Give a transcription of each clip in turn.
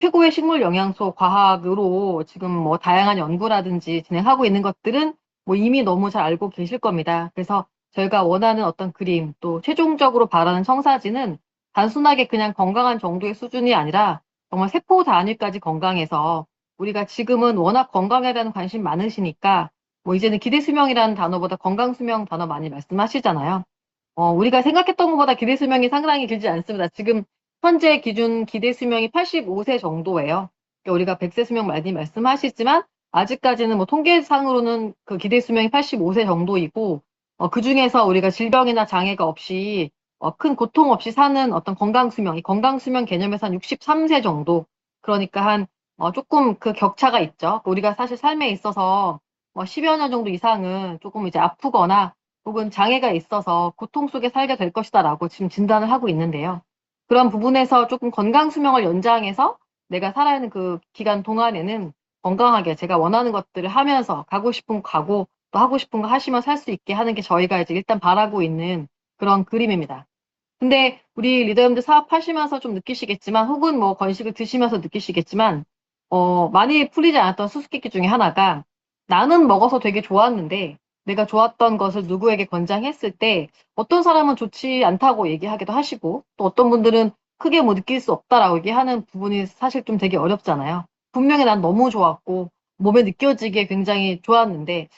최고의 식물 영양소 과학으로 지금 뭐 다양한 연구라든지 진행하고 있는 것들은 뭐 이미 너무 잘 알고 계실 겁니다. 그래서 저희가 원하는 어떤 그림, 또 최종적으로 바라는 청사진은 단순하게 그냥 건강한 정도의 수준이 아니라 정말 세포 단위까지 건강해서 우리가 지금은 워낙 건강에 대한 관심 많으시니까 뭐 이제는 기대 수명이라는 단어보다 건강 수명 단어 많이 말씀하시잖아요. 우리가 생각했던 것보다 기대 수명이 상당히 길지 않습니다. 지금 현재 기준 기대 수명이 85세 정도예요. 그러니까 우리가 100세 수명 많이 말씀하시지만 아직까지는 뭐 통계상으로는 그 기대 수명이 85세 정도이고 그 중에서 우리가 질병이나 장애가 없이 큰 고통 없이 사는 어떤 건강 수명, 이 건강 수명 개념에서 한 63세 정도. 그러니까 한 조금 그 격차가 있죠. 우리가 사실 삶에 있어서 10여 년 정도 이상은 조금 이제 아프거나 혹은 장애가 있어서 고통 속에 살게 될 것이다라고 지금 진단을 하고 있는데요. 그런 부분에서 조금 건강 수명을 연장해서 내가 살아야 하는 그 기간 동안에는 건강하게 제가 원하는 것들을 하면서 가고 싶은 거 가고 또 하고 싶은 거 하시면 살 수 있게 하는 게 저희가 이제 일단 바라고 있는 그런 그림입니다. 근데 우리 리더님들 사업하시면서 좀 느끼시겠지만 혹은 뭐 건식을 드시면서 느끼시겠지만 많이 풀리지 않았던 수수께끼 중에 하나가 나는 먹어서 되게 좋았는데 내가 좋았던 것을 누구에게 권장했을 때 어떤 사람은 좋지 않다고 얘기하기도 하시고 또 어떤 분들은 크게 뭐 느낄 수 없다라고 얘기하는 부분이 사실 좀 되게 어렵잖아요. 분명히 난 너무 좋았고 몸에 느껴지기에 굉장히 좋았는데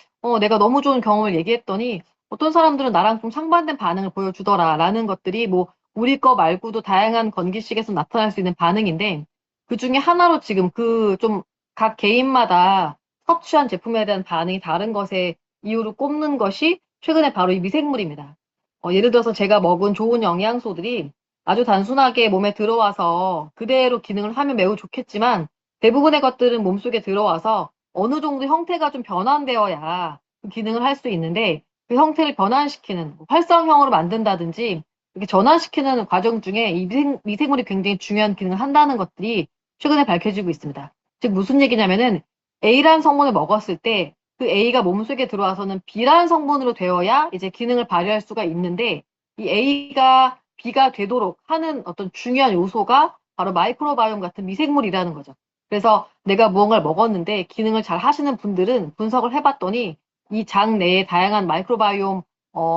내가 너무 좋은 경험을 얘기했더니 어떤 사람들은 나랑 좀 상반된 반응을 보여주더라라는 것들이 뭐 우리 거 말고도 다양한 건기식에서 나타날 수 있는 반응인데 그 중에 하나로 지금 그 좀 각 개인마다 섭취한 제품에 대한 반응이 다른 것에 이유로 꼽는 것이 최근에 바로 이 미생물입니다. 예를 들어서 제가 먹은 좋은 영양소들이 아주 단순하게 몸에 들어와서 그대로 기능을 하면 매우 좋겠지만 대부분의 것들은 몸속에 들어와서 어느 정도 형태가 좀 변환되어야 그 기능을 할 수 있는데 그 형태를 변환시키는 뭐 활성형으로 만든다든지 이렇게 전환시키는 과정 중에 이 미생물이 굉장히 중요한 기능을 한다는 것들이 최근에 밝혀지고 있습니다. 즉 무슨 얘기냐면은 A라는 성분을 먹었을 때 그 A가 몸속에 들어와서는 B라는 성분으로 되어야 이제 기능을 발휘할 수가 있는데 이 A가 B가 되도록 하는 어떤 중요한 요소가 바로 마이크로바이옴 같은 미생물이라는 거죠. 그래서 내가 무언가를 먹었는데 기능을 잘 하시는 분들은 분석을 해봤더니 이 장 내에 다양한 마이크로바이옴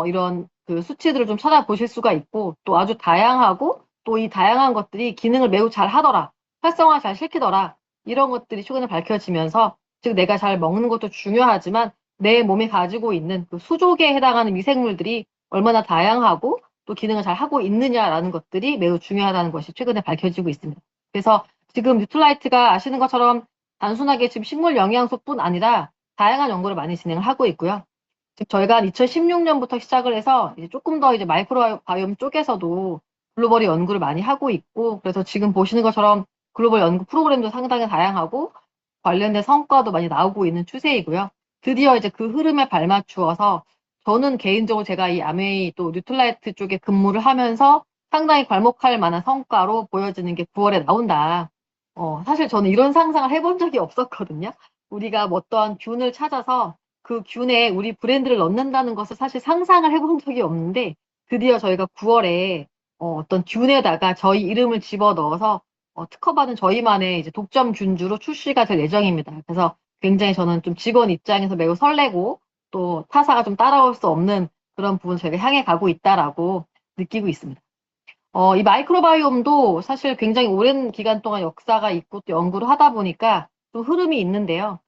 이런 그 수치들을 좀 찾아보실 수가 있고 또 아주 다양하고 또 이 다양한 것들이 기능을 매우 잘 하더라. 활성화 잘 시키더라. 이런 것들이 최근에 밝혀지면서 즉 내가 잘 먹는 것도 중요하지만 내 몸이 가지고 있는 그 수족에 해당하는 미생물들이 얼마나 다양하고 또 기능을 잘 하고 있느냐라는 것들이 매우 중요하다는 것이 최근에 밝혀지고 있습니다. 그래서 지금 뉴트라이트가 아시는 것처럼 단순하게 지금 식물 영양소뿐 아니라 다양한 연구를 많이 진행을 하고 있고요. 즉 저희가 한 2016년부터 시작을 해서 이제 조금 더 이제 마이크로바이옴 쪽에서도 글로벌 연구를 많이 하고 있고 그래서 지금 보시는 것처럼 글로벌 연구 프로그램도 상당히 다양하고 관련된 성과도 많이 나오고 있는 추세이고요. 드디어 이제 그 흐름에 발맞추어서 저는 개인적으로 제가 이 아메이 또 뉴트라이트 쪽에 근무를 하면서 상당히 괄목할 만한 성과로 보여지는 게 9월에 나온다. 사실 저는 이런 상상을 해본 적이 없었거든요. 우리가 뭐 어떠한 균을 찾아서 그 균에 우리 브랜드를 넣는다는 것을 사실 상상을 해본 적이 없는데 드디어 저희가 9월에 어떤 균에다가 저희 이름을 집어 넣어서 특허받은 저희만의 이제 독점 균주로 출시가 될 예정입니다. 그래서 굉장히 저는 좀 직원 입장에서 매우 설레고 또 타사가 좀 따라올 수 없는 그런 부분 저희가 향해 가고 있다라고 느끼고 있습니다. 이 마이크로바이옴도 사실 굉장히 오랜 기간 동안 역사가 있고 또 연구를 하다 보니까 좀 흐름이 있는데요.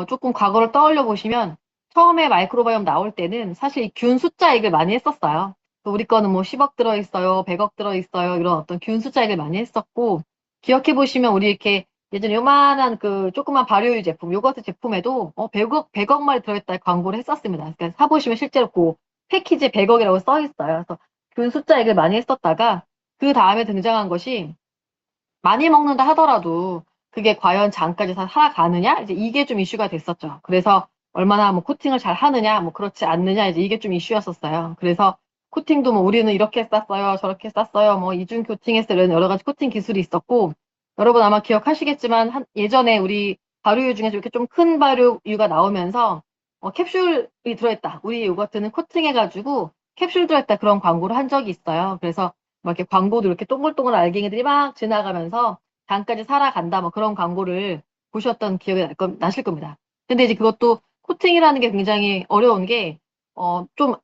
조금 과거를 떠올려 보시면 처음에 마이크로바이옴 나올 때는 사실 이균 숫자 얘기를 많이 했었어요. 또 우리 거는 뭐 10억 들어있어요, 100억 들어있어요, 이런 어떤 균 숫자 얘기를 많이 했었고, 기억해 보시면 우리 이렇게 예전에 요만한 그 조그만 발효유 제품, 요거트 제품에도 100억 마리 들어있다 광고를 했었습니다. 그러니까 사보시면 실제로 그 패키지에 100억이라고 써 있어요. 그래서 균 숫자 얘기를 많이 했었다가 그 다음에 등장한 것이 많이 먹는다 하더라도 그게 과연 장까지 다 살아가느냐? 이제 이게 좀 이슈가 됐었죠. 그래서 얼마나 뭐 코팅을 잘 하느냐, 뭐 그렇지 않느냐, 이제 이게 좀 이슈였었어요. 그래서 코팅도 뭐 우리는 이렇게 쌌어요, 저렇게 쌌어요, 뭐 이중 코팅했어요, 이런 여러 가지 코팅 기술이 있었고, 여러분 아마 기억하시겠지만 예전에 우리 발효유 중에서 이렇게 좀 큰 발효유가 나오면서 캡슐이 들어있다. 우리 요거트는 코팅해가지고 캡슐 들어있다 그런 광고를 한 적이 있어요. 그래서 막 이렇게 광고도 이렇게 동글동글 알갱이들이 막 지나가면서 장까지 살아간다, 뭐 그런 광고를 보셨던 기억이 나실 겁니다. 근데 이제 그것도 코팅이라는 게 굉장히 어려운 게, 좀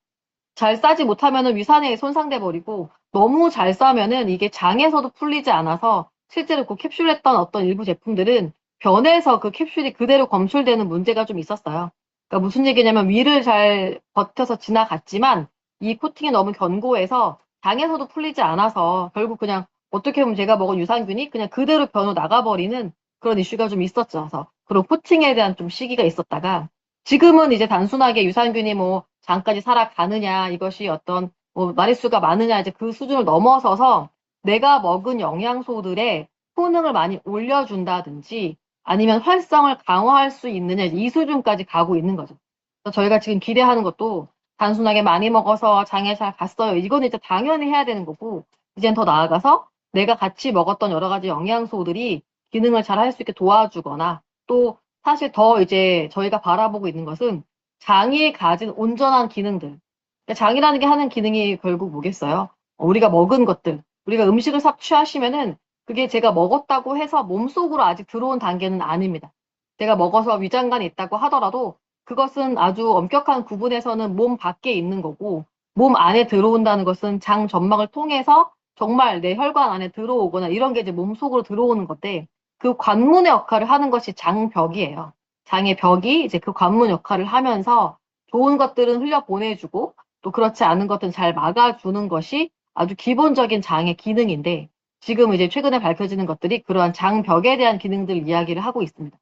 잘 싸지 못하면은 위산에 손상돼 버리고, 너무 잘 싸면은 이게 장에서도 풀리지 않아서 실제로 그 캡슐했던 어떤 일부 제품들은 변해서 그 캡슐이 그대로 검출되는 문제가 좀 있었어요. 그러니까 무슨 얘기냐면 위를 잘 버텨서 지나갔지만 이 코팅이 너무 견고해서 장에서도 풀리지 않아서 결국 그냥 어떻게 보면 제가 먹은 유산균이 그냥 그대로 변으로 나가버리는 그런 이슈가 좀 있었죠. 그래서 그런 코팅에 대한 좀 시기가 있었다가 지금은 이제 단순하게 유산균이 뭐 장까지 살아가느냐, 이것이 어떤 뭐 마리수가 많으냐, 이제 그 수준을 넘어서서 내가 먹은 영양소들의 효능을 많이 올려준다든지 아니면 활성을 강화할 수 있느냐, 이 수준까지 가고 있는 거죠. 그래서 저희가 지금 기대하는 것도 단순하게 많이 먹어서 장에 잘 갔어요. 이거는 이제 당연히 해야 되는 거고, 이젠 더 나아가서 내가 같이 먹었던 여러 가지 영양소들이 기능을 잘 할 수 있게 도와주거나 또 사실 더 이제 저희가 바라보고 있는 것은 장이 가진 온전한 기능들. 그러니까 장이라는 게 하는 기능이 결국 뭐겠어요? 우리가 먹은 것들. 우리가 음식을 섭취하시면은 그게 제가 먹었다고 해서 몸속으로 아직 들어온 단계는 아닙니다. 제가 먹어서 위장관에 있다고 하더라도 그것은 아주 엄격한 구분에서는 몸 밖에 있는 거고 몸 안에 들어온다는 것은 장 점막을 통해서 정말 내 혈관 안에 들어오거나 이런 게 이제 몸속으로 들어오는 건데 그 관문의 역할을 하는 것이 장벽이에요. 장의 벽이 이제 그 관문 역할을 하면서 좋은 것들은 흘려보내주고 또 그렇지 않은 것들은 잘 막아주는 것이 아주 기본적인 장의 기능인데 지금 이제 최근에 밝혀지는 것들이 그러한 장벽에 대한 기능들 이야기를 하고 있습니다.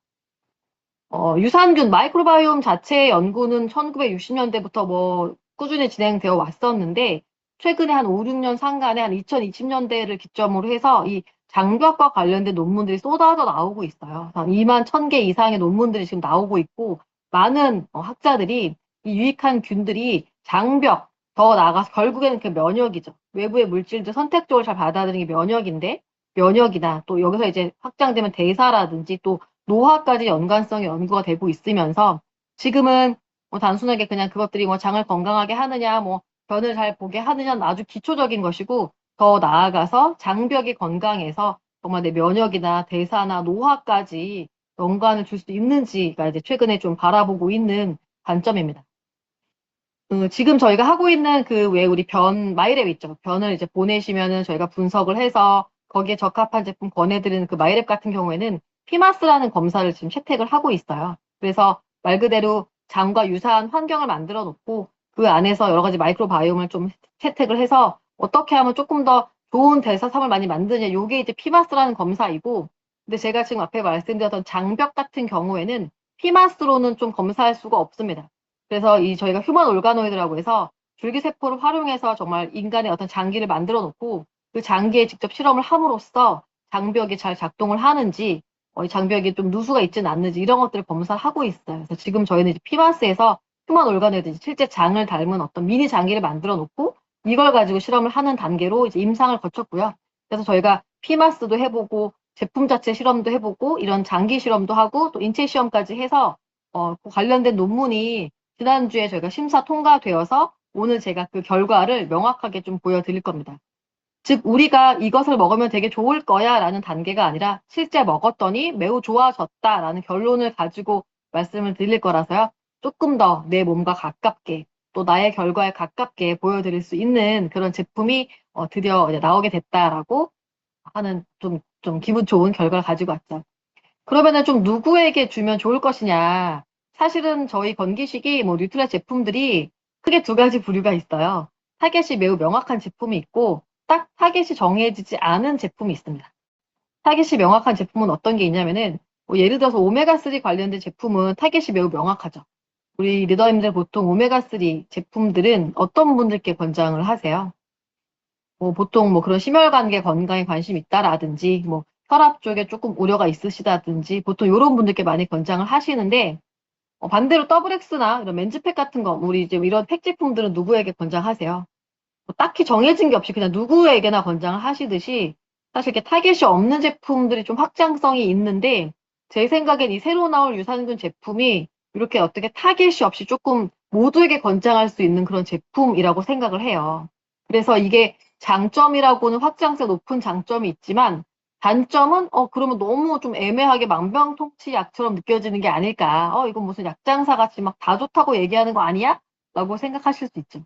유산균, 마이크로바이옴 자체의 연구는 1960년대부터 뭐 꾸준히 진행되어 왔었는데 최근에 한 5, 6년 상간에 한 2020년대를 기점으로 해서 이 장벽과 관련된 논문들이 쏟아져 나오고 있어요. 한 2만 1000개 이상의 논문들이 지금 나오고 있고 많은 학자들이 이 유익한 균들이 장벽, 더 나아가서 결국에는 그 면역이죠. 외부의 물질들 선택적으로 잘 받아들이는 게 면역인데 면역이나 또 여기서 이제 확장되면 대사라든지 또 노화까지 연관성이 연구가 되고 있으면서 지금은 뭐 단순하게 그냥 그것들이 뭐 장을 건강하게 하느냐, 뭐 변을 잘 보게 하느냐는 아주 기초적인 것이고 더 나아가서 장벽이 건강해서 정말 내 면역이나 대사나 노화까지 연관을 줄 수 있는지가 이제 최근에 좀 바라보고 있는 관점입니다. 지금 저희가 하고 있는 그 왜 우리 마이랩 있죠. 변을 이제 보내시면은 저희가 분석을 해서 거기에 적합한 제품 권해드리는 그 마이랩 같은 경우에는 피마스라는 검사를 지금 채택을 하고 있어요. 그래서 말 그대로 장과 유사한 환경을 만들어 놓고 그 안에서 여러 가지 마이크로바이옴을 좀 채택을 해서 어떻게 하면 조금 더 좋은 대사삼을 많이 만드냐. 요게 이제 피마스라는 검사이고 근데 제가 지금 앞에 말씀드렸던 장벽 같은 경우에는 피마스로는 좀 검사할 수가 없습니다. 그래서 이 저희가 휴먼 올가노이드라고 해서 줄기세포를 활용해서 정말 인간의 어떤 장기를 만들어 놓고 그 장기에 직접 실험을 함으로써 장벽이 잘 작동을 하는지, 이 장벽에 좀 누수가 있지는 않는지 이런 것들을 검사를 하고 있어요. 그래서 지금 저희는 이제 피마스에서 휴먼 올가노이드, 실제 장을 닮은 어떤 미니 장기를 만들어 놓고 이걸 가지고 실험을 하는 단계로 이제 임상을 거쳤고요. 그래서 저희가 피마스도 해보고 제품 자체 실험도 해보고 이런 장기 실험도 하고 또 인체 시험까지 해서 그 관련된 논문이 지난주에 저희가 심사 통과되어서 오늘 제가 그 결과를 명확하게 좀 보여드릴 겁니다. 즉, 우리가 이것을 먹으면 되게 좋을 거야 라는 단계가 아니라 실제 먹었더니 매우 좋아졌다라는 결론을 가지고 말씀을 드릴 거라서요. 조금 더 내 몸과 가깝게 또 나의 결과에 가깝게 보여드릴 수 있는 그런 제품이 드디어 이제 나오게 됐다라고 하는 좀 기분 좋은 결과를 가지고 왔죠. 그러면은 좀 누구에게 주면 좋을 것이냐. 사실은 저희 건기식이 뭐 뉴트라 제품들이 크게 두 가지 부류가 있어요. 타겟이 매우 명확한 제품이 있고 딱 타겟이 정해지지 않은 제품이 있습니다. 타겟이 명확한 제품은 어떤 게 있냐면은 뭐 예를 들어서 오메가3 관련된 제품은 타겟이 매우 명확하죠. 우리 리더님들 보통 오메가3 제품들은 어떤 분들께 권장을 하세요? 뭐 보통 뭐 그런 심혈관계 건강에 관심 있다라든지 뭐 혈압 쪽에 조금 우려가 있으시다든지 보통 이런 분들께 많이 권장을 하시는데 반대로 더블 X나 이런 맨즈팩 같은 거 우리 이제 이런 팩 제품들은 누구에게 권장하세요? 뭐 딱히 정해진 게 없이 그냥 누구에게나 권장을 하시듯이 사실 이렇게 타겟이 없는 제품들이 좀 확장성이 있는데 제 생각엔 이 새로 나올 유산균 제품이 이렇게 어떻게 타겟이 없이 조금 모두에게 권장할 수 있는 그런 제품이라고 생각을 해요. 그래서 이게 장점이라고는 확장성 높은 장점이 있지만 단점은 그러면 너무 좀 애매하게 만병통치약처럼 느껴지는 게 아닐까. 이건 무슨 약장사 같이 막 다 좋다고 얘기하는 거 아니야? 라고 생각하실 수 있죠.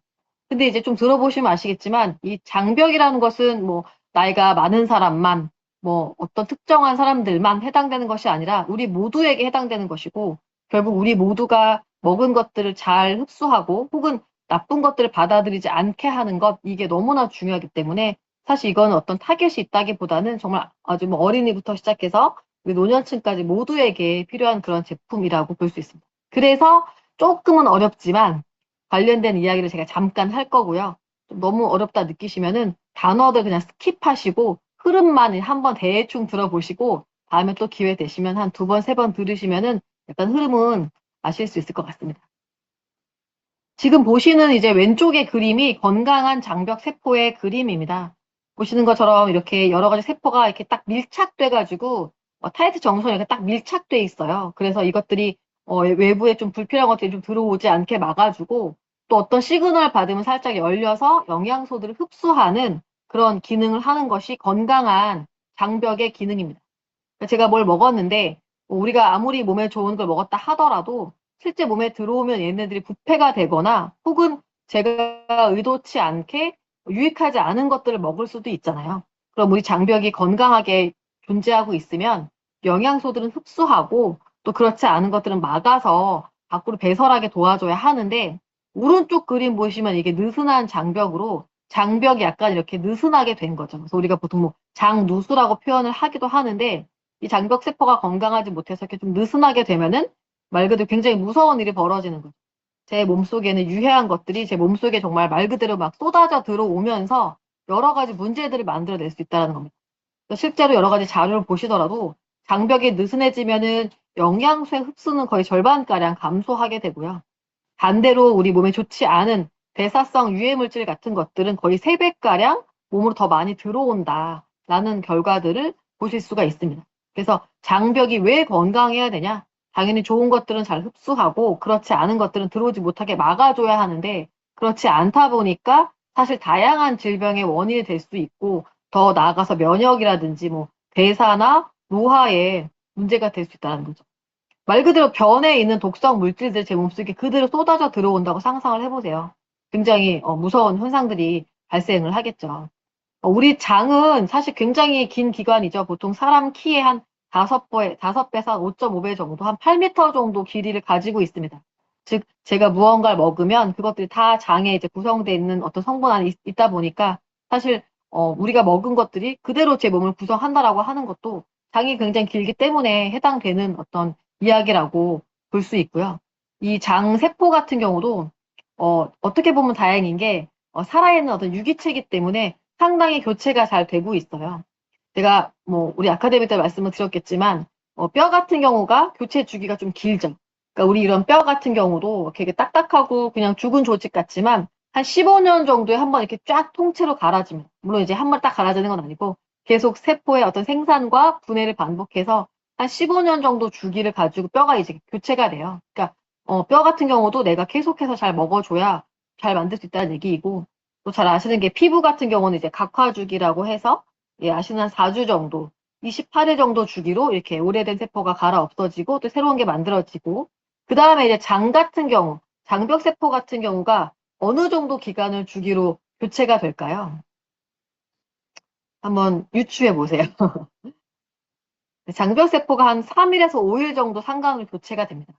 근데 이제 좀 들어보시면 아시겠지만 이 장벽이라는 것은 뭐 나이가 많은 사람만 뭐 어떤 특정한 사람들만 해당되는 것이 아니라 우리 모두에게 해당되는 것이고 결국 우리 모두가 먹은 것들을 잘 흡수하고 혹은 나쁜 것들을 받아들이지 않게 하는 것 이게 너무나 중요하기 때문에 사실 이거는 어떤 타겟이 있다기보다는 정말 아주 뭐 어린이부터 시작해서 우리 노년층까지 모두에게 필요한 그런 제품이라고 볼 수 있습니다. 그래서 조금은 어렵지만 관련된 이야기를 제가 잠깐 할 거고요. 좀 너무 어렵다 느끼시면은 단어들 그냥 스킵하시고 흐름만 한번 대충 들어보시고 다음에 또 기회 되시면 한 두 번, 세 번 들으시면은 약간 흐름은 아실 수 있을 것 같습니다. 지금 보시는 이제 왼쪽의 그림이 건강한 장벽 세포의 그림입니다. 보시는 것처럼 이렇게 여러 가지 세포가 이렇게 딱 밀착돼가지고 타이트 정선이 이렇게 딱 밀착돼 있어요. 그래서 이것들이 외부에 좀 불필요한 것들이 좀 들어오지 않게 막아주고 또 어떤 시그널 받으면 살짝 열려서 영양소들을 흡수하는 그런 기능을 하는 것이 건강한 장벽의 기능입니다. 그러니까 제가 뭘 먹었는데 뭐 우리가 아무리 몸에 좋은 걸 먹었다 하더라도 실제 몸에 들어오면 얘네들이 부패가 되거나 혹은 제가 의도치 않게 유익하지 않은 것들을 먹을 수도 있잖아요. 그럼 우리 장벽이 건강하게 존재하고 있으면 영양소들은 흡수하고 또 그렇지 않은 것들은 막아서 밖으로 배설하게 도와줘야 하는데 오른쪽 그림 보시면 이게 느슨한 장벽으로 장벽이 약간 이렇게 느슨하게 된 거죠. 그래서 우리가 보통 뭐 장누수라고 표현을 하기도 하는데 이 장벽 세포가 건강하지 못해서 이렇게 좀 느슨하게 되면은 말 그대로 굉장히 무서운 일이 벌어지는 거죠. 제 몸속에는 유해한 것들이 제 몸속에 정말 말 그대로 막 쏟아져 들어오면서 여러 가지 문제들을 만들어낼 수 있다는 겁니다. 실제로 여러 가지 자료를 보시더라도 장벽이 느슨해지면은 영양소의 흡수는 거의 절반가량 감소하게 되고요. 반대로 우리 몸에 좋지 않은 대사성 유해물질 같은 것들은 거의 3배가량 몸으로 더 많이 들어온다라는 결과들을 보실 수가 있습니다. 그래서 장벽이 왜 건강해야 되냐? 당연히 좋은 것들은 잘 흡수하고 그렇지 않은 것들은 들어오지 못하게 막아줘야 하는데 그렇지 않다 보니까 사실 다양한 질병의 원인이 될 수 있고 더 나아가서 면역이라든지 뭐 대사나 노화에 문제가 될 수 있다는 거죠. 말 그대로 변에 있는 독성 물질들 제 몸속에 그대로 쏟아져 들어온다고 상상을 해보세요. 굉장히 무서운 현상들이 발생을 하겠죠. 우리 장은 사실 굉장히 긴 기관이죠. 보통 사람 키의 한 5배에서 5.5배 정도, 한 8m 정도 길이를 가지고 있습니다. 즉, 제가 무언가를 먹으면 그것들이 다 장에 이제 구성되어 있는 어떤 성분 안에 있다 보니까 사실 우리가 먹은 것들이 그대로 제 몸을 구성한다라고 하는 것도 장이 굉장히 길기 때문에 해당되는 어떤 이야기라고 볼 수 있고요. 이 장 세포 같은 경우도 어떻게 보면 다행인 게 살아있는 어떤 유기체이기 때문에 상당히 교체가 잘 되고 있어요. 제가 뭐 우리 아카데미 때 말씀을 드렸겠지만 뼈 같은 경우가 교체 주기가 좀 길죠. 그러니까 우리 이런 뼈 같은 경우도 되게 딱딱하고 그냥 죽은 조직 같지만 한 15년 정도에 한번 이렇게 쫙 통째로 갈아지면 물론 이제 한 번 딱 갈아지는 건 아니고 계속 세포의 어떤 생산과 분해를 반복해서 한 15년 정도 주기를 가지고 뼈가 이제 교체가 돼요. 그러니까 뼈 같은 경우도 내가 계속해서 잘 먹어줘야 잘 만들 수 있다는 얘기이고 또 잘 아시는 게 피부 같은 경우는 이제 각화주기라고 해서 예, 아시는 한 4주 정도, 28일 정도 주기로 이렇게 오래된 세포가 갈아 없어지고 또 새로운 게 만들어지고 그 다음에 이제 장 같은 경우, 장벽 세포 같은 경우가 어느 정도 기간을 주기로 교체가 될까요? 한번 유추해 보세요. 장벽 세포가 한 3일에서 5일 정도 상간으로 교체가 됩니다.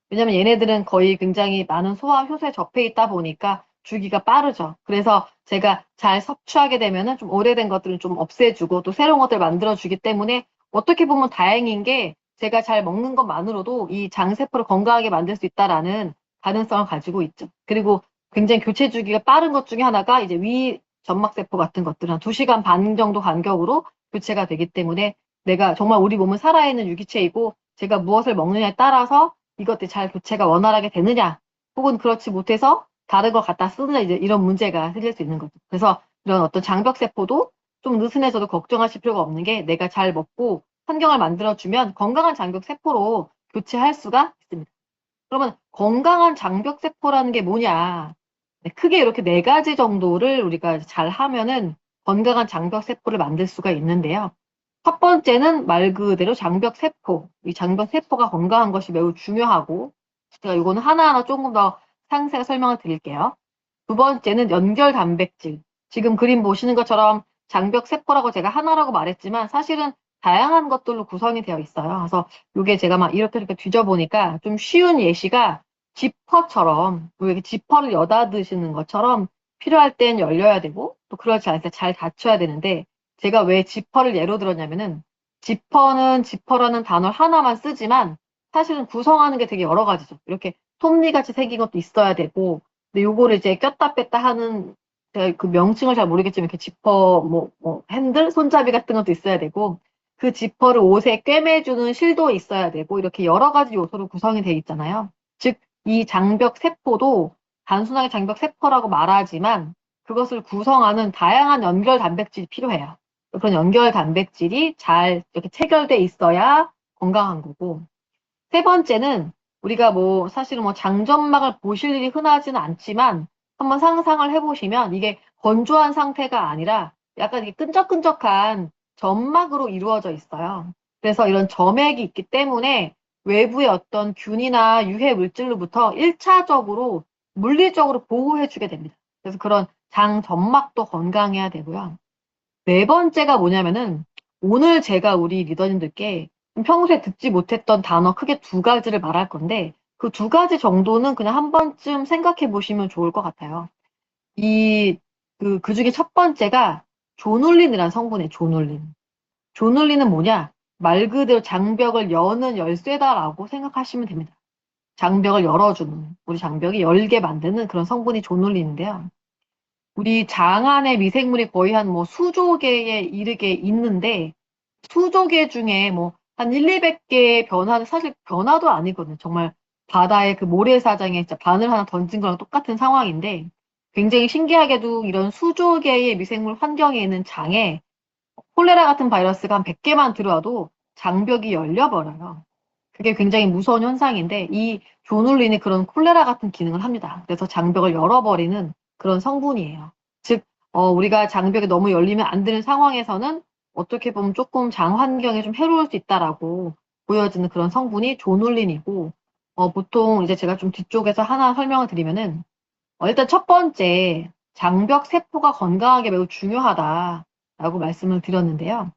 왜냐면 얘네들은 거의 굉장히 많은 소화 효소에 접해 있다 보니까 주기가 빠르죠. 그래서 제가 잘 섭취하게 되면은 좀 오래된 것들은 좀 없애주고 또 새로운 것들을 만들어주기 때문에 어떻게 보면 다행인 게 제가 잘 먹는 것만으로도 이 장세포를 건강하게 만들 수 있다라는 가능성을 가지고 있죠. 그리고 굉장히 교체 주기가 빠른 것 중에 하나가 이제 위 점막세포 같은 것들은 한 2시간 반 정도 간격으로 교체가 되기 때문에 내가 정말 우리 몸은 살아있는 유기체이고 제가 무엇을 먹느냐에 따라서 이것들이 잘 교체가 원활하게 되느냐, 혹은 그렇지 못해서 다른 걸 갖다 쓰느냐, 이제 이런 문제가 생길 수 있는 거죠. 그래서 이런 어떤 장벽세포도 좀 느슨해져도 걱정하실 필요가 없는 게 내가 잘 먹고 환경을 만들어주면 건강한 장벽세포로 교체할 수가 있습니다. 그러면 건강한 장벽세포라는 게 뭐냐? 네, 크게 이렇게 4가지 정도를 우리가 잘 하면은 건강한 장벽세포를 만들 수가 있는데요. 첫 번째는 말 그대로 장벽 세포. 이 장벽 세포가 건강한 것이 매우 중요하고, 제가 이거는 하나하나 조금 더 상세히 설명을 드릴게요. 두 번째는 연결 단백질. 지금 그림 보시는 것처럼 장벽 세포라고 제가 하나라고 말했지만 사실은 다양한 것들로 구성이 되어 있어요. 그래서 이게 제가 막 이렇게 뒤져보니까 좀 쉬운 예시가 지퍼처럼, 이렇게 지퍼를 여다 드시는 것처럼 필요할 땐 열려야 되고, 또 그렇지 않을 때 잘 닫혀야 되는데, 제가 왜 지퍼를 예로 들었냐면은, 지퍼는 지퍼라는 단어 하나만 쓰지만, 사실은 구성하는 게 되게 여러 가지죠. 이렇게 톱니같이 생긴 것도 있어야 되고, 근데 요거를 이제 꼈다 뺐다 하는, 제가 그 명칭을 잘 모르겠지만, 이렇게 지퍼, 핸들, 손잡이 같은 것도 있어야 되고, 그 지퍼를 옷에 꿰매주는 실도 있어야 되고, 이렇게 여러 가지 요소로 구성이 되어 있잖아요. 즉, 이 장벽 세포도 단순하게 장벽 세포라고 말하지만, 그것을 구성하는 다양한 연결 단백질이 필요해요. 그런 연결 단백질이 잘 이렇게 체결돼 있어야 건강한 거고. 세 번째는 우리가 사실은 장점막을 보실 일이 흔하지는 않지만 한번 상상을 해보시면 이게 건조한 상태가 아니라 약간 이게 끈적끈적한 점막으로 이루어져 있어요. 그래서 이런 점액이 있기 때문에 외부의 어떤 균이나 유해 물질로부터 1차적으로 물리적으로 보호해주게 됩니다. 그래서 그런 장점막도 건강해야 되고요. 네 번째가 뭐냐면은 오늘 제가 우리 리더님들께 평소에 듣지 못했던 단어 크게 두 가지를 말할 건데 그 두 가지 정도는 그냥 한 번쯤 생각해 보시면 좋을 것 같아요. 그 중에 첫 번째가 조눌린이라는 성분이에요, 조눌린. 조눌린은 뭐냐? 말 그대로 장벽을 여는 열쇠다라고 생각하시면 됩니다. 장벽을 열어주는, 우리 장벽이 열게 만드는 그런 성분이 조눌린인데요. 우리 장 안에 미생물이 거의 한 수조 개에 이르게 있는데, 수조 개 중에 한 1, 200개의 변화는 사실 변화도 아니거든요. 정말 바다의 그 모래사장에 진짜 바늘 하나 던진 거랑 똑같은 상황인데, 굉장히 신기하게도 이런 수조 개의 미생물 환경에 있는 장에 콜레라 같은 바이러스가 한 100개만 들어와도 장벽이 열려버려요. 그게 굉장히 무서운 현상인데, 이 조눌린이 그런 콜레라 같은 기능을 합니다. 그래서 장벽을 열어버리는 그런 성분이에요. 즉, 우리가 장벽이 너무 열리면 안 되는 상황에서는 어떻게 보면 조금 장 환경에 좀 해로울 수 있다라고 보여지는 그런 성분이 조눌린이고, 보통 이제 제가 좀 뒤쪽에서 하나 설명을 드리면은, 일단 첫 번째, 장벽 세포가 건강하게 매우 중요하다라고 말씀을 드렸는데요.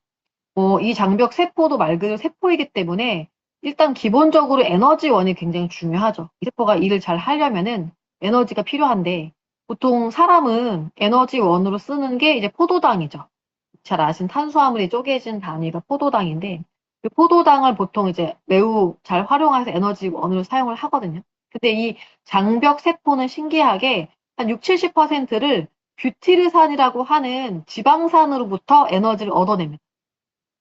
이 장벽 세포도 말 그대로 세포이기 때문에 일단 기본적으로 에너지원이 굉장히 중요하죠. 이 세포가 일을 잘 하려면은 에너지가 필요한데 보통 사람은 에너지원으로 쓰는 게 이제 포도당이죠. 잘 아신 탄수화물이 쪼개진 단위가 포도당인데 그 포도당을 보통 이제 매우 잘 활용해서 에너지원으로 사용을 하거든요. 근데 이 장벽 세포는 신기하게 한 6, 70%를 뷰티르산이라고 하는 지방산으로부터 에너지를 얻어냅니다.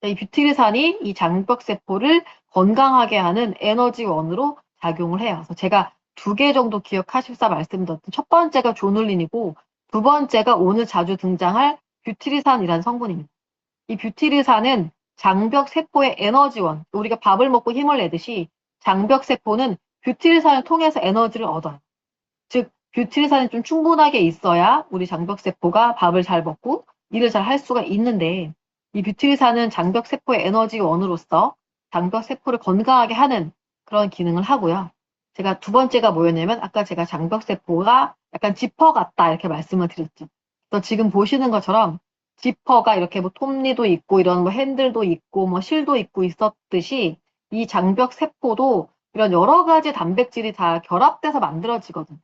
이 뷰티르산이 이 장벽세포를 건강하게 하는 에너지원으로 작용을 해요. 그래서 제가 두 개 정도 기억하십사 말씀드렸던 첫 번째가 조눌린이고 두 번째가 오늘 자주 등장할 뷰티르산이라는 성분입니다. 이 뷰티르산은 장벽세포의 에너지원, 우리가 밥을 먹고 힘을 내듯이 장벽세포는 뷰티르산을 통해서 에너지를 얻어요. 즉, 뷰티르산이 좀 충분하게 있어야 우리 장벽세포가 밥을 잘 먹고 일을 잘 할 수가 있는데 이 뷰티르산은 장벽세포의 에너지원으로서 장벽세포를 건강하게 하는 그런 기능을 하고요. 제가 두 번째가 뭐였냐면 아까 제가 장벽세포가 약간 지퍼 같다 이렇게 말씀을 드렸죠. 그래서 지금 보시는 것처럼 지퍼가 이렇게 톱니도 있고 이런 핸들도 있고 실도 있고 있었듯이 이 장벽세포도 이런 여러 가지 단백질이 다 결합돼서 만들어지거든요.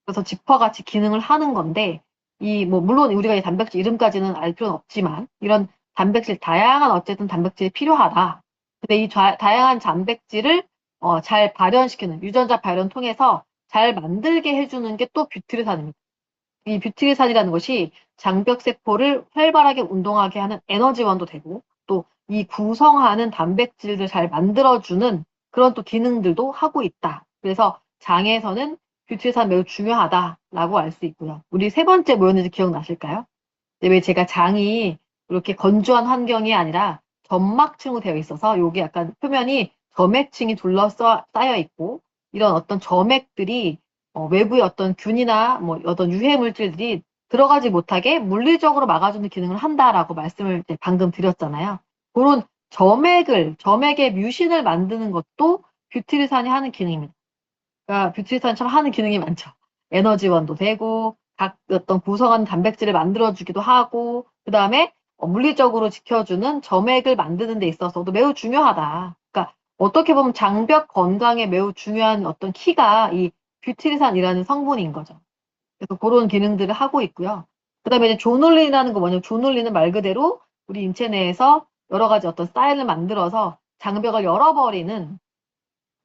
그래서 지퍼같이 기능을 하는 건데, 물론 우리가 이 단백질 이름까지는 알 필요는 없지만, 이런 단백질, 다양한 어쨌든 단백질이 필요하다. 근데 이 다양한 단백질을 잘 발현시키는, 유전자 발현 통해서 잘 만들게 해주는 게 또 뷰티르산입니다. 이 뷰티르산이라는 것이 장벽세포를 활발하게 운동하게 하는 에너지원도 되고, 또 이 구성하는 단백질을 잘 만들어주는 그런 또 기능들도 하고 있다. 그래서 장에서는 뷰티르산 매우 중요하다라고 알 수 있고요. 우리 세 번째 뭐였는지 기억나실까요? 왜 제가 장이 이렇게 건조한 환경이 아니라 점막층으로 되어 있어서 여기 약간 표면이 점액층이 둘러싸여 있고 이런 어떤 점액들이 외부의 어떤 균이나 어떤 유해 물질들이 들어가지 못하게 물리적으로 막아주는 기능을 한다라고 말씀을 이제 방금 드렸잖아요. 그런 점액의 뮤신을 만드는 것도 뷰티리산이 하는 기능입니다. 그러니까 뷰티리산처럼 하는 기능이 많죠. 에너지원도 되고, 각 어떤 구성한 단백질을 만들어주기도 하고, 그 다음에 물리적으로 지켜주는 점액을 만드는 데 있어서도 매우 중요하다. 그러니까 어떻게 보면 장벽 건강에 매우 중요한 어떤 키가 이 뷰티리산이라는 성분인 거죠. 그래서 그런 기능들을 하고 있고요. 그 다음에 이제 조놀린이라는 거 뭐냐면, 조놀린은 말 그대로 우리 인체 내에서 여러 가지 어떤 사인을 만들어서 장벽을 열어버리는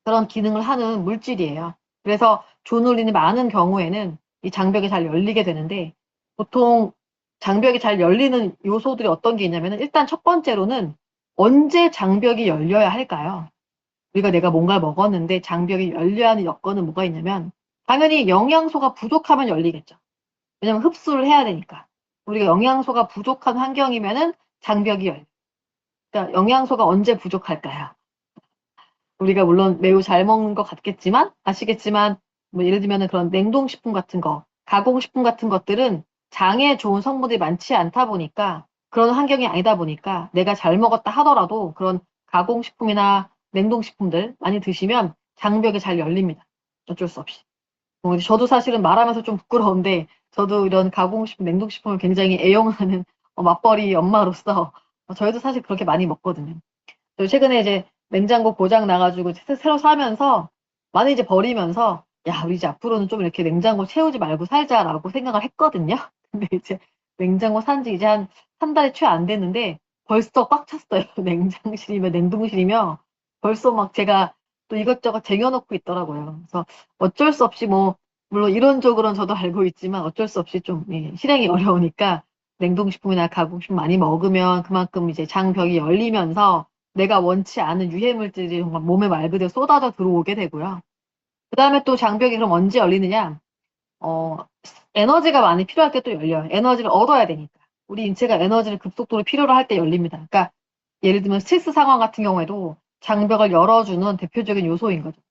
그런 기능을 하는 물질이에요. 그래서 조놀린이 많은 경우에는 이 장벽이 잘 열리게 되는데, 보통 장벽이 잘 열리는 요소들이 어떤 게 있냐면은, 일단 첫 번째로는 언제 장벽이 열려야 할까요? 우리가 내가 뭔가를 먹었는데 장벽이 열려야 하는 여건은 뭐가 있냐면, 당연히 영양소가 부족하면 열리겠죠. 왜냐면 흡수를 해야 되니까. 우리가 영양소가 부족한 환경이면은 장벽이 열려. 그러니까 영양소가 언제 부족할까요? 우리가 물론 매우 잘 먹는 것 같겠지만, 아시겠지만, 뭐 예를 들면 그런 냉동식품 같은 거, 가공식품 같은 것들은 장에 좋은 성분들이 많지 않다 보니까, 그런 환경이 아니다 보니까 내가 잘 먹었다 하더라도 그런 가공식품이나 냉동식품들 많이 드시면 장벽이 잘 열립니다. 어쩔 수 없이. 저도 사실은 말하면서 좀 부끄러운데, 저도 이런 가공식품, 냉동식품을 굉장히 애용하는 맞벌이 엄마로서 저희도 사실 그렇게 많이 먹거든요. 저 최근에 이제 냉장고 고장 나가지고 새로 사면서 많이 이제 버리면서, 야, 우리 이제 앞으로는 좀 이렇게 냉장고 채우지 말고 살자라고 생각을 했거든요. 근데 이제 냉장고 산지 이제 한 달이 채 안 됐는데 벌써 꽉 찼어요. 냉장실이며 냉동실이며 벌써 막 제가 또 이것저것 쟁여놓고 있더라고요. 그래서 어쩔 수 없이 뭐, 물론 이론적으로는 저도 알고 있지만 어쩔 수 없이 좀 실행이 어려우니까 냉동식품이나 가공식품 많이 먹으면 그만큼 이제 장벽이 열리면서 내가 원치 않은 유해물질이 정말 몸에 말 그대로 쏟아져 들어오게 되고요. 그 다음에 또 장벽이 그럼 언제 열리느냐? 어, 에너지가 많이 필요할 때 또 열려요. 에너지를 얻어야 되니까. 우리 인체가 에너지를 급속도로 필요로 할 때 열립니다. 그러니까 예를 들면 스트레스 상황 같은 경우에도 장벽을 열어주는 대표적인 요소인 거죠.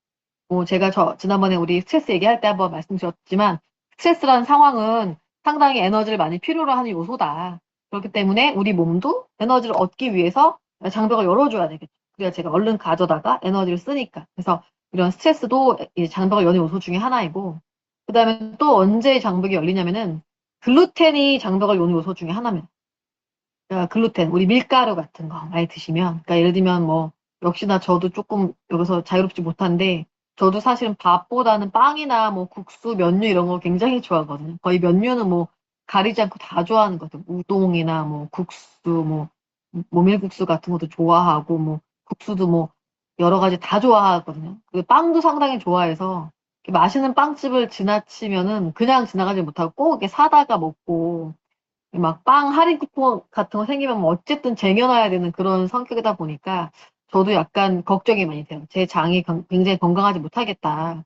뭐 제가 지난번에 우리 스트레스 얘기할 때 한번 말씀드렸지만, 스트레스라는 상황은 상당히 에너지를 많이 필요로 하는 요소다. 그렇기 때문에 우리 몸도 에너지를 얻기 위해서 장벽을 열어줘야 되겠죠. 그래야 제가 얼른 가져다가 에너지를 쓰니까. 그래서 이런 스트레스도 이 장벽을 여는 요소 중에 하나이고, 그 다음에 또 언제 장벽이 열리냐면은 글루텐이 장벽을 여는 요소 중에 하나입니다. 그러니까 글루텐, 우리 밀가루 같은 거 많이 드시면, 그러니까 예를 들면 뭐, 역시나 저도 조금 여기서 자유롭지 못한데, 저도 사실은 밥보다는 빵이나 뭐 국수, 면류 이런 거 굉장히 좋아하거든요. 거의 면류는 뭐 가리지 않고 다 좋아하는 것 같아요. 우동이나 뭐 국수, 뭐 모밀국수 같은 것도 좋아하고, 뭐 국수도 뭐 여러 가지 다 좋아하거든요. 그 빵도 상당히 좋아해서, 이렇게 맛있는 빵집을 지나치면은 그냥 지나가지 못하고 꼭 이렇게 사다가 먹고, 막 빵 할인 쿠폰 같은 거 생기면 뭐 어쨌든 쟁여놔야 되는 그런 성격이다 보니까 저도 약간 걱정이 많이 돼요. 제 장이 굉장히 건강하지 못하겠다.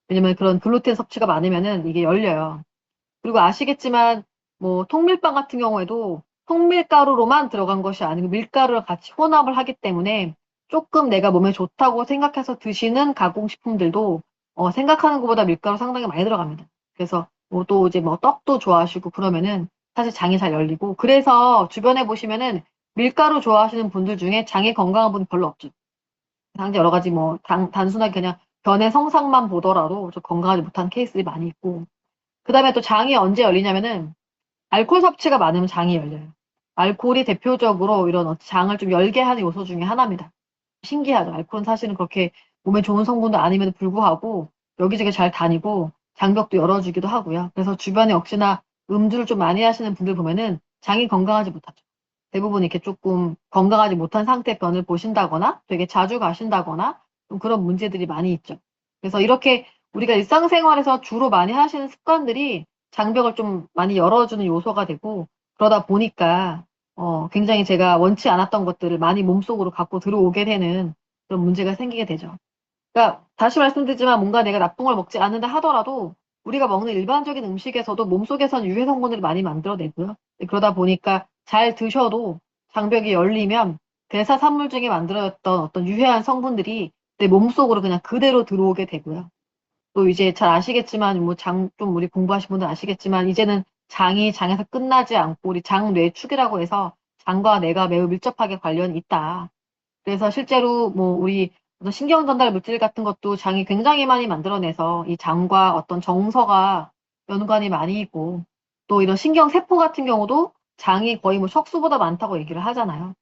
왜냐면 그런 글루텐 섭취가 많으면은 이게 열려요. 그리고 아시겠지만 뭐 통밀빵 같은 경우에도 통밀가루로만 들어간 것이 아니고 밀가루를 같이 혼합을 하기 때문에 조금 내가 몸에 좋다고 생각해서 드시는 가공식품들도 생각하는 것보다 밀가루 상당히 많이 들어갑니다. 그래서 뭐 또 이제 뭐 떡도 좋아하시고 그러면은 사실 장이 잘 열리고, 그래서 주변에 보시면은 밀가루 좋아하시는 분들 중에 장이 건강한 분 별로 없죠. 당장 여러 가지 뭐 단순하게 그냥 변의 성상만 보더라도 좀 건강하지 못한 케이스들이 많이 있고, 그 다음에 또 장이 언제 열리냐면은 알코올 섭취가 많으면 장이 열려요. 알코올이 대표적으로 이런 장을 좀 열게 하는 요소 중에 하나입니다. 신기하죠. 알코올은 사실은 그렇게 몸에 좋은 성분도 아님에도 불구하고 여기저기 잘 다니고 장벽도 열어주기도 하고요. 그래서 주변에 역시나 음주를 좀 많이 하시는 분들 보면은 장이 건강하지 못하죠. 대부분 이렇게 조금 건강하지 못한 상태 변을 보신다거나 되게 자주 가신다거나 좀 그런 문제들이 많이 있죠. 그래서 이렇게 우리가 일상생활에서 주로 많이 하시는 습관들이 장벽을 좀 많이 열어주는 요소가 되고, 그러다 보니까 굉장히 제가 원치 않았던 것들을 많이 몸속으로 갖고 들어오게 되는 그런 문제가 생기게 되죠. 그러니까 다시 말씀드리지만, 뭔가 내가 나쁜 걸 먹지 않는다 하더라도 우리가 먹는 일반적인 음식에서도 몸속에선 유해 성분을 많이 만들어내고요. 그러다 보니까 잘 드셔도 장벽이 열리면 대사산물 중에 만들어졌던 어떤 유해한 성분들이 내 몸속으로 그냥 그대로 들어오게 되고요. 또 이제 잘 아시겠지만, 뭐 좀 우리 공부하신 분들 아시겠지만, 이제는 장이 장에서 끝나지 않고 우리 장뇌축이라고 해서 장과 뇌가 매우 밀접하게 관련이 있다. 그래서 실제로 뭐 우리 어떤 신경 전달 물질 같은 것도 장이 굉장히 많이 만들어내서 이 장과 어떤 정서가 연관이 많이 있고 또 이런 신경 세포 같은 경우도 장이 거의 뭐 척수보다 많다고 얘기를 하잖아요.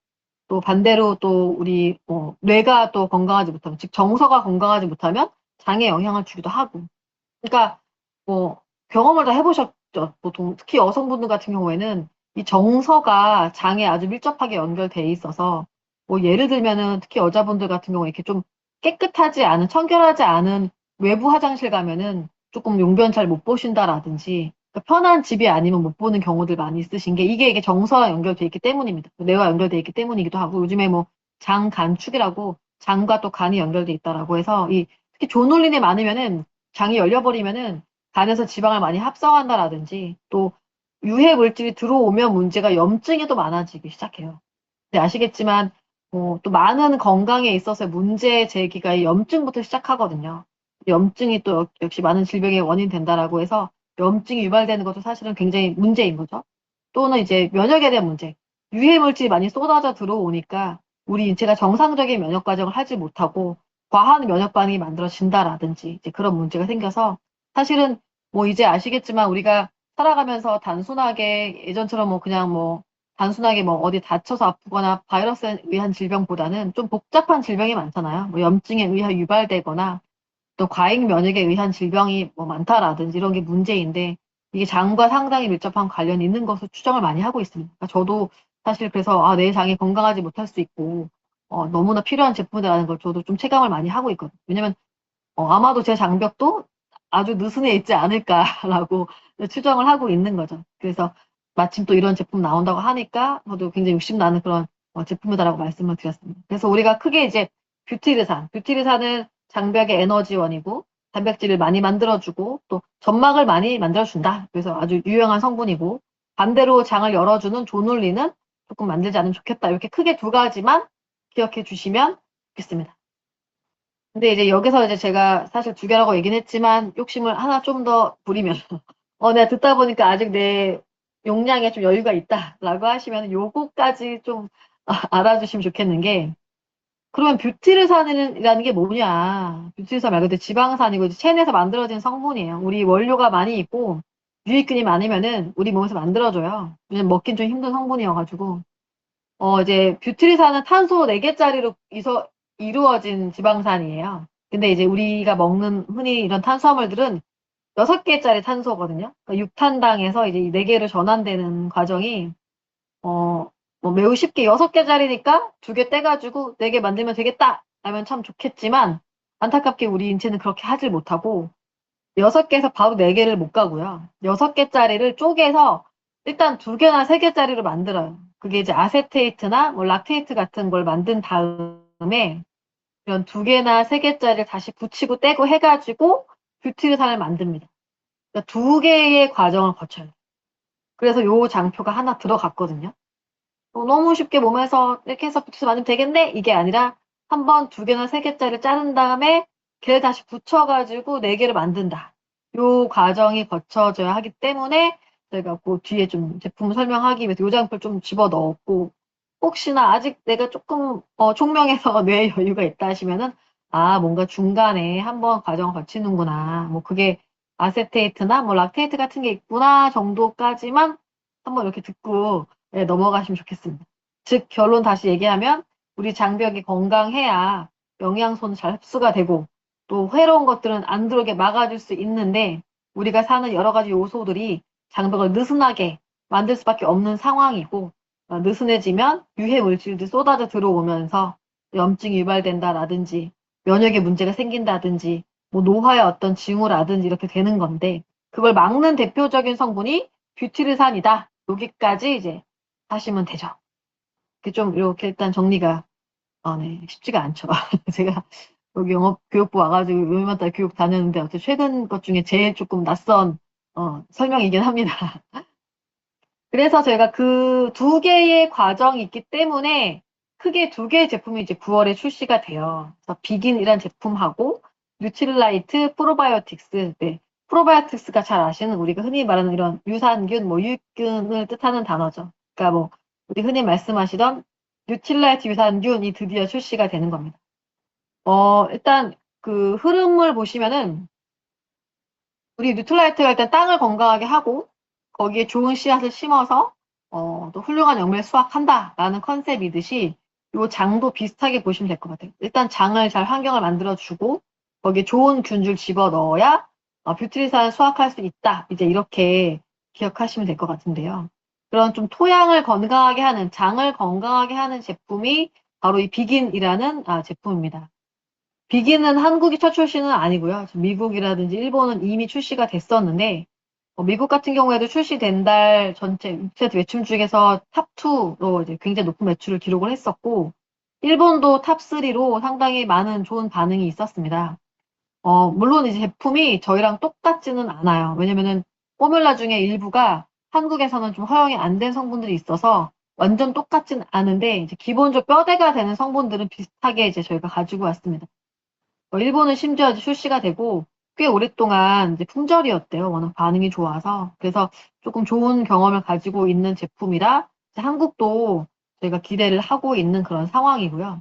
또 반대로 또 우리 뇌가 또 건강하지 못하면 즉 정서가 건강하지 못하면 장에 영향을 주기도 하고 그러니까 뭐 경험을 다 해보셨죠. 보통 특히 여성분들 같은 경우에는 이 정서가 장에 아주 밀접하게 연결돼 있어서 뭐 예를 들면은 특히 여자분들 같은 경우에 이렇게 좀 깨끗하지 않은 청결하지 않은 외부 화장실 가면은 조금 용변 잘 못 보신다라든지 그러니까 편한 집이 아니면 못 보는 경우들 많이 있으신 게 이게 정서와 연결돼 있기 때문입니다. 뇌와 연결돼 있기 때문이기도 하고 요즘에 뭐 장 간축이라고 장과 또 간이 연결돼 있다라고 해서 이 특히 조놀린이 많으면은 장이 열려버리면은 간에서 지방을 많이 합성한다라든지 또 유해 물질이 들어오면 문제가 염증이 또 많아지기 시작해요. 근데 아시겠지만 또 많은 건강에 있어서 문제 제기가 이 염증부터 시작하거든요. 염증이 또 역시 많은 질병의 원인 된다라고 해서 염증이 유발되는 것도 사실은 굉장히 문제인 거죠. 또는 이제 면역에 대한 문제. 유해 물질이 많이 쏟아져 들어오니까 우리 인체가 정상적인 면역 과정을 하지 못하고 과한 면역 반응이 만들어진다라든지 이제 그런 문제가 생겨서 사실은 뭐 이제 아시겠지만 우리가 살아가면서 단순하게 예전처럼 뭐 그냥 뭐 단순하게 뭐 어디 다쳐서 아프거나 바이러스에 의한 질병보다는 좀 복잡한 질병이 많잖아요. 뭐 염증에 의해 유발되거나 또 과잉 면역에 의한 질병이 뭐 많다라든지 이런 게 문제인데 이게 장과 상당히 밀접한 관련이 있는 것으로 추정을 많이 하고 있습니다. 그러니까 저도 사실 그래서 내 장이 건강하지 못할 수 있고 너무나 필요한 제품이라는 걸 저도 좀 체감을 많이 하고 있거든요. 왜냐면 아마도 제 장벽도 아주 느슨해 있지 않을까라고 추정을 하고 있는 거죠. 그래서 마침 또 이런 제품 나온다고 하니까 저도 굉장히 욕심나는 그런 제품이다라고 말씀을 드렸습니다. 그래서 우리가 크게 이제 뷰티르산은 장벽의 에너지원이고 단백질을 많이 만들어주고 또 점막을 많이 만들어준다. 그래서 아주 유용한 성분이고 반대로 장을 열어주는 조놀리는 조금 만들지 않으면 좋겠다. 이렇게 크게 두 가지만 기억해 주시면 좋겠습니다. 근데 이제 여기서 이제 제가 사실 두 개라고 얘기는 했지만 욕심을 하나 좀 더 부리면 내가 듣다 보니까 아직 내 용량에 좀 여유가 있다라고 하시면 요거까지 좀 알아주시면 좋겠는 게 그러면 뷰티르산이라는 게 뭐냐? 뷰티르산 말 그대로 지방산이고 이제 체내에서 만들어진 성분이에요. 우리 원료가 많이 있고 유익균이 많으면은 우리 몸에서 만들어져요. 왜냐면 먹긴 좀 힘든 성분이어가지고 이제 뷰티르산은 탄소 4개짜리로 이루어진 지방산이에요. 근데 이제 우리가 먹는 흔히 이런 탄수화물들은 6개짜리 탄소거든요. 그러니까 6탄당에서 이제 4개로 전환되는 과정이 뭐 매우 쉽게 6개짜리니까 2개 떼가지고 4개 만들면 되겠다 하면 참 좋겠지만 안타깝게 우리 인체는 그렇게 하질 못하고 6개에서 바로 4개를 못 가고요. 6개짜리를 쪼개서 일단 2개나 3개짜리로 만들어요. 그게 이제 아세테이트나 뭐 락테이트 같은 걸 만든 다음에 이런 2개나 3개짜리를 다시 붙이고 떼고 해가지고 뷰티르산을 만듭니다. 그러니까 2개의 과정을 거쳐요. 그래서 요 장표가 하나 들어갔거든요. 너무 쉽게 몸에서 이렇게 해서 붙여서 만들면 되겠네? 이게 아니라 한번 2개나 3개짜리 자른 다음에 걔를 다시 붙여가지고 4개를 만든다. 요 과정이 거쳐져야 하기 때문에 저희가 그 뒤에 좀 제품을 설명하기 위해서 요 장표를 좀 집어 넣었고 혹시나 아직 내가 조금 총명해서 뇌에 여유가 있다 하시면은 뭔가 중간에 한번 과정을 거치는구나. 뭐 그게 아세테이트나 뭐 락테이트 같은 게 있구나 정도까지만 한번 이렇게 듣고 넘어가시면 좋겠습니다. 즉 결론 다시 얘기하면 우리 장벽이 건강해야 영양소는 잘 흡수가 되고 또 해로운 것들은 안 들어오게 막아줄 수 있는데 우리가 사는 여러 가지 요소들이 장벽을 느슨하게 만들 수밖에 없는 상황이고 느슨해지면 유해 물질들이 쏟아져 들어오면서 염증이 유발된다라든지 면역에 문제가 생긴다든지 뭐 노화의 어떤 징후라든지 이렇게 되는 건데 그걸 막는 대표적인 성분이 뷰티르산이다. 여기까지 이제 하시면 되죠. 좀 이렇게 일단 정리가 네, 쉽지가 않죠. 제가 여기 영업교육부 와가지고 요즘마다 교육 다녔는데 어째 최근 것 중에 제일 조금 낯선 설명이긴 합니다. 그래서 저희가 그 2개의 과정이 있기 때문에 크게 2개의 제품이 이제 9월에 출시가 돼요. 그래서 비긴이란 제품하고 뉴트릴라이트 프로바이오틱스. 네. 프로바이오틱스가 잘 아시는 우리가 흔히 말하는 이런 유산균, 뭐 유익균을 뜻하는 단어죠. 그러니까 뭐 우리 흔히 말씀하시던 뉴틸라이트 유산균이 드디어 출시가 되는 겁니다. 일단 그 흐름을 보시면은 우리 뉴틸라이트가 일단 땅을 건강하게 하고 거기에 좋은 씨앗을 심어서 또 훌륭한 열매를 수확한다라는 컨셉이듯이 요 장도 비슷하게 보시면 될 것 같아요. 일단 장을 잘 환경을 만들어주고 거기에 좋은 균줄 집어넣어야 뷰트리산을 수확할 수 있다. 이제 이렇게 기억하시면 될 것 같은데요. 그런 좀 토양을 건강하게 하는, 장을 건강하게 하는 제품이 바로 이 비긴이라는 제품입니다. 비긴은 한국이 첫 출시는 아니고요. 미국이라든지 일본은 이미 출시가 됐었는데 미국 같은 경우에도 출시된 달 전체 웹사이트 매출 중에서 탑2로 이제 굉장히 높은 매출을 기록을 했었고 일본도 탑3로 상당히 많은 좋은 반응이 있었습니다. 물론 이제 제품이 저희랑 똑같지는 않아요. 왜냐면은 포뮬라 중에 일부가 한국에서는 좀 허용이 안 된 성분들이 있어서 완전 똑같진 않은데 이제 기본적 뼈대가 되는 성분들은 비슷하게 이제 저희가 가지고 왔습니다. 일본은 심지어 이제 출시가 되고 꽤 오랫동안 이제 품절이었대요. 워낙 반응이 좋아서. 그래서 조금 좋은 경험을 가지고 있는 제품이라 이제 한국도 저희가 기대를 하고 있는 그런 상황이고요.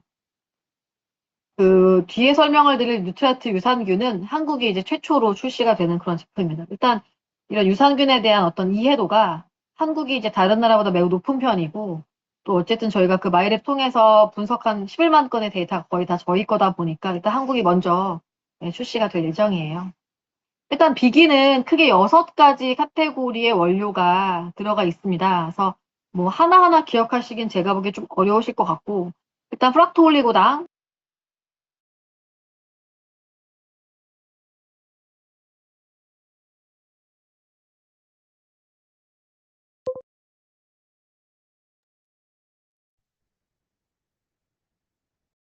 그 뒤에 설명을 드릴 뉴트라트 유산균은 한국이 이제 최초로 출시가 되는 그런 제품입니다. 일단 이런 유산균에 대한 어떤 이해도가 한국이 이제 다른 나라보다 매우 높은 편이고 또 어쨌든 저희가 그 마이랩 통해서 분석한 11만 건의 데이터가 거의 다 저희 거다 보니까 일단 한국이 먼저 출시가 될 예정이에요. 일단 비기는 크게 6가지 카테고리의 원료가 들어가 있습니다. 그래서 뭐 하나하나 기억하시긴 제가 보기에 좀 어려우실 것 같고 일단 프락토올리고당,